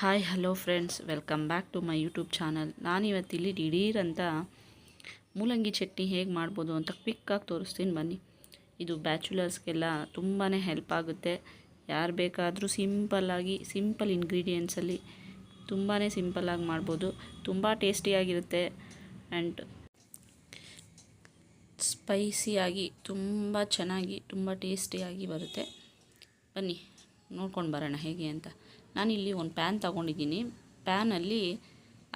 Hi hello friends, welcome back to my YouTube channel. ನಾನಿವತ್ತಿಲ್ಲಿ ದಿಢೀರಂತ ಮೂಲಂಗಿ ಚಟ್ನಿ ಹೇಗೆ ಮಾಡ್ಬೋದು ಅಂತ ಕ್ವಿಕ್ಕಾಗಿ ತೋರಿಸ್ತೀನಿ ಬನ್ನಿ. ಇದು ಬ್ಯಾಚುಲರ್ಸ್ಗೆಲ್ಲ ತುಂಬಾ ಹೆಲ್ಪ್ ಆಗುತ್ತೆ. ಯಾರು ಬೇಕಾದರೂ ಸಿಂಪಲ್ ಇಂಗ್ರೀಡಿಯೆಂಟ್ಸಲ್ಲಿ ತುಂಬಾ ಸಿಂಪಲ್ಲಾಗಿ ಮಾಡ್ಬೋದು. ತುಂಬ ಟೇಸ್ಟಿಯಾಗಿರುತ್ತೆ ಆ್ಯಂಡ್ ಸ್ಪೈಸಿಯಾಗಿ ತುಂಬ ಚೆನ್ನಾಗಿ ತುಂಬ ಟೇಸ್ಟಿಯಾಗಿ ಬರುತ್ತೆ. ಬನ್ನಿ ನೋಡ್ಕೊಂಡು ಬರೋಣ ಹೇಗೆ ಅಂತ. ನಾನಿಲ್ಲಿ ಒಂದು ಪ್ಯಾನ್ ತಗೊಂಡಿದ್ದೀನಿ. ಪ್ಯಾನಲ್ಲಿ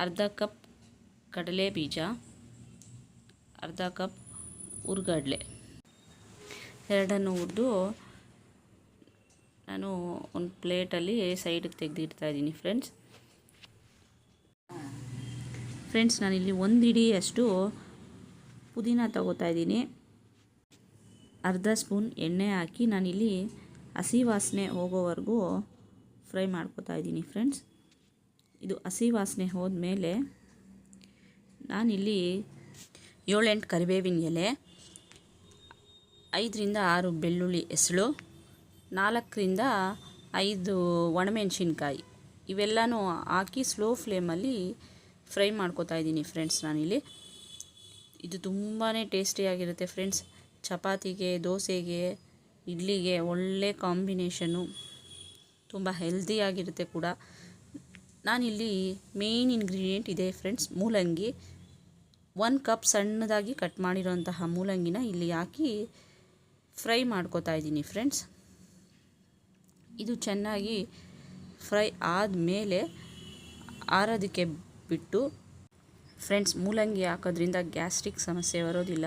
ಅರ್ಧ ಕಪ್ ಕಡಲೆ ಬೀಜ, ಅರ್ಧ ಕಪ್ ಹುರ್ಗಡ್ಲೆ ಎರಡನ್ನು ಹುರಿದು ನಾನು ಒಂದು ಪ್ಲೇಟಲ್ಲಿ ಸೈಡಿಗೆ ತೆಗೆದಿಡ್ತಾ ಇದ್ದೀನಿ. ಫ್ರೆಂಡ್ಸ್ ನಾನಿಲ್ಲಿ ಒಂದು ಹಿಡಿಯಷ್ಟು ಪುದೀನ ತಗೋತಾ ಇದ್ದೀನಿ. ಅರ್ಧ ಸ್ಪೂನ್ ಎಣ್ಣೆ ಹಾಕಿ ನಾನಿಲ್ಲಿ ಹಸಿ ವಾಸನೆ ಹೋಗೋವರೆಗೂ ಫ್ರೈ ಮಾಡ್ಕೋತಾ ಇದ್ದೀನಿ. ಫ್ರೆಂಡ್ಸ್, ಇದು ಹಸಿ ವಾಸನೆ ಹೋದ್ಮೇಲೆ ನಾನಿಲ್ಲಿ 7-8 ಕರಿಬೇವಿನ ಎಲೆ, 5ರಿಂದ 6 ಬೆಳ್ಳುಳ್ಳಿ ಎಸಳು, 4ರಿಂದ 5 ಒಣಮೆಣಸಿನ್ಕಾಯಿ ಇವೆಲ್ಲನೂ ಹಾಕಿ ಸ್ಲೋ ಫ್ಲೇಮಲ್ಲಿ ಫ್ರೈ ಮಾಡ್ಕೋತಾ ಇದ್ದೀನಿ. ಫ್ರೆಂಡ್ಸ್, ನಾನಿಲ್ಲಿ ಇದು ತುಂಬಾ ಟೇಸ್ಟಿಯಾಗಿರುತ್ತೆ. ಫ್ರೆಂಡ್ಸ್, ಚಪಾತಿಗೆ, ದೋಸೆಗೆ, ಇಡ್ಲಿಗೆ ಒಳ್ಳೆ ಕಾಂಬಿನೇಷನ್ನು, ತುಂಬ ಹೆಲ್ದಿಯಾಗಿರುತ್ತೆ ಕೂಡ. ನಾನಿಲ್ಲಿ ಮೇಯ್ನ್ ಇಂಗ್ರೀಡಿಯೆಂಟ್ ಇದೆ ಫ್ರೆಂಡ್ಸ್, ಮೂಲಂಗಿ. 1 ಕಪ್ ಸಣ್ಣದಾಗಿ ಕಟ್ ಮಾಡಿರೋಂತಹ ಮೂಲಂಗಿನ ಇಲ್ಲಿ ಹಾಕಿ ಫ್ರೈ ಮಾಡ್ಕೋತಾ ಇದ್ದೀನಿ. ಫ್ರೆಂಡ್ಸ್, ಇದು ಚೆನ್ನಾಗಿ ಫ್ರೈ ಆದಮೇಲೆ ಆರೋದಕ್ಕೆ ಬಿಟ್ಟು, ಫ್ರೆಂಡ್ಸ್ ಮೂಲಂಗಿ ಹಾಕೋದ್ರಿಂದ ಗ್ಯಾಸ್ಟ್ರಿಕ್ ಸಮಸ್ಯೆ ಬರೋದಿಲ್ಲ,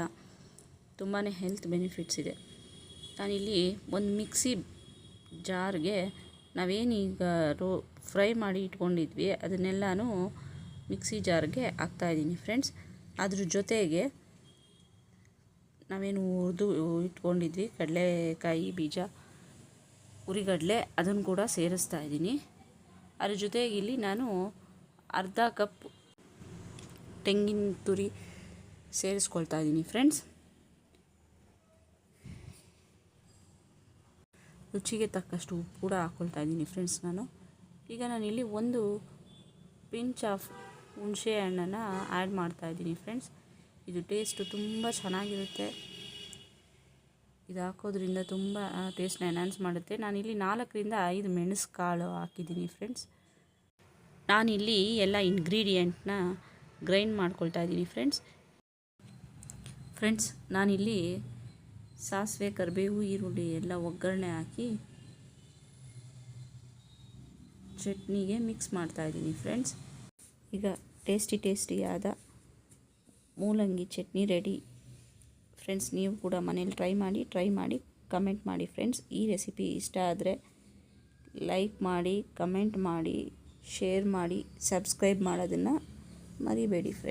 ತುಂಬಾ ಹೆಲ್ತ್ ಬೆನಿಫಿಟ್ಸ್ ಇದೆ. ನಾನಿಲ್ಲಿ ಒಂದು ಮಿಕ್ಸಿ ಜಾರ್ಗೆ ನಾವೇನೀಗ ಫ್ರೈ ಮಾಡಿ ಇಟ್ಕೊಂಡಿದ್ವಿ ಅದನ್ನೆಲ್ಲನೂ ಮಿಕ್ಸಿ ಜಾರ್ಗೆ ಹಾಕ್ತಾಯಿದ್ದೀನಿ. ಫ್ರೆಂಡ್ಸ್, ಅದ್ರ ಜೊತೆಗೆ ನಾವೇನು ಹುರಿದು ಇಟ್ಕೊಂಡಿದ್ವಿ ಕಡಲೆಕಾಯಿ ಬೀಜ, ಹುರಿಗಡಲೆ, ಅದನ್ನು ಕೂಡ ಸೇರಿಸ್ತಾ ಇದ್ದೀನಿ. ಅದ್ರ ಜೊತೆಗೆ ಇಲ್ಲಿ ನಾನು ಅರ್ಧ ಕಪ್ ತೆಂಗಿನ ತುರಿ ಸೇರಿಸ್ಕೊಳ್ತಾ ಇದ್ದೀನಿ. ಫ್ರೆಂಡ್ಸ್, ರುಚಿಗೆ ತಕ್ಕಷ್ಟು ಉಪ್ಪು ಕೂಡ ಹಾಕ್ಕೊಳ್ತಾ ಇದ್ದೀನಿ. ಫ್ರೆಂಡ್ಸ್, ಈಗ ನಾನಿಲ್ಲಿ ಒಂದು ಪಿಂಚ್ ಆಫ್ ಹುಣಸೆ ಹಣ್ಣನ್ನು ಆ್ಯಡ್ ಮಾಡ್ತಾ ಇದ್ದೀನಿ. ಫ್ರೆಂಡ್ಸ್, ಇದು ಟೇಸ್ಟು ತುಂಬ ಚೆನ್ನಾಗಿರುತ್ತೆ. ಇದು ಹಾಕೋದ್ರಿಂದ ತುಂಬ ಟೇಸ್ಟ್ನ ಎನ್ಹಾನ್ಸ್ ಮಾಡುತ್ತೆ. ನಾನಿಲ್ಲಿ 4ರಿಂದ 5 ಮೆಣಸು ಕಾಳು ಹಾಕಿದ್ದೀನಿ. ನಾನಿಲ್ಲಿ ಎಲ್ಲ ಇಂಗ್ರೀಡಿಯೆಂಟ್ನ ಗ್ರೈಂಡ್ ಮಾಡ್ಕೊಳ್ತಾ ಇದ್ದೀನಿ. ಫ್ರೆಂಡ್ಸ್, ನಾನಿಲ್ಲಿ ಸಾಸಿವೆ, ಕರಿಬೇವು, ಈರುಳ್ಳಿ ಎಲ್ಲ ಒಗ್ಗರಣೆ ಹಾಕಿ ಚಟ್ನಿಗೆ ಮಿಕ್ಸ್ ಮಾಡ್ತಾ ಇದ್ದೀನಿ. ಫ್ರೆಂಡ್ಸ್, ಈಗ ಟೇಸ್ಟಿಯಾದ ಮೂಲಂಗಿ ಚಟ್ನಿ ರೆಡಿ. ಫ್ರೆಂಡ್ಸ್, ನೀವು ಕೂಡ ಮನೇಲಿ ಟ್ರೈ ಮಾಡಿ ಕಮೆಂಟ್ ಮಾಡಿ. ಫ್ರೆಂಡ್ಸ್, ಈ ರೆಸಿಪಿ ಇಷ್ಟ ಆದರೆ ಲೈಕ್ ಮಾಡಿ, ಕಮೆಂಟ್ ಮಾಡಿ, ಶೇರ್ ಮಾಡಿ, ಸಬ್ಸ್ಕ್ರೈಬ್ ಮಾಡೋದನ್ನು ಮರಿಬೇಡಿ. ಫ್ರೆಂಡ್ಸ್.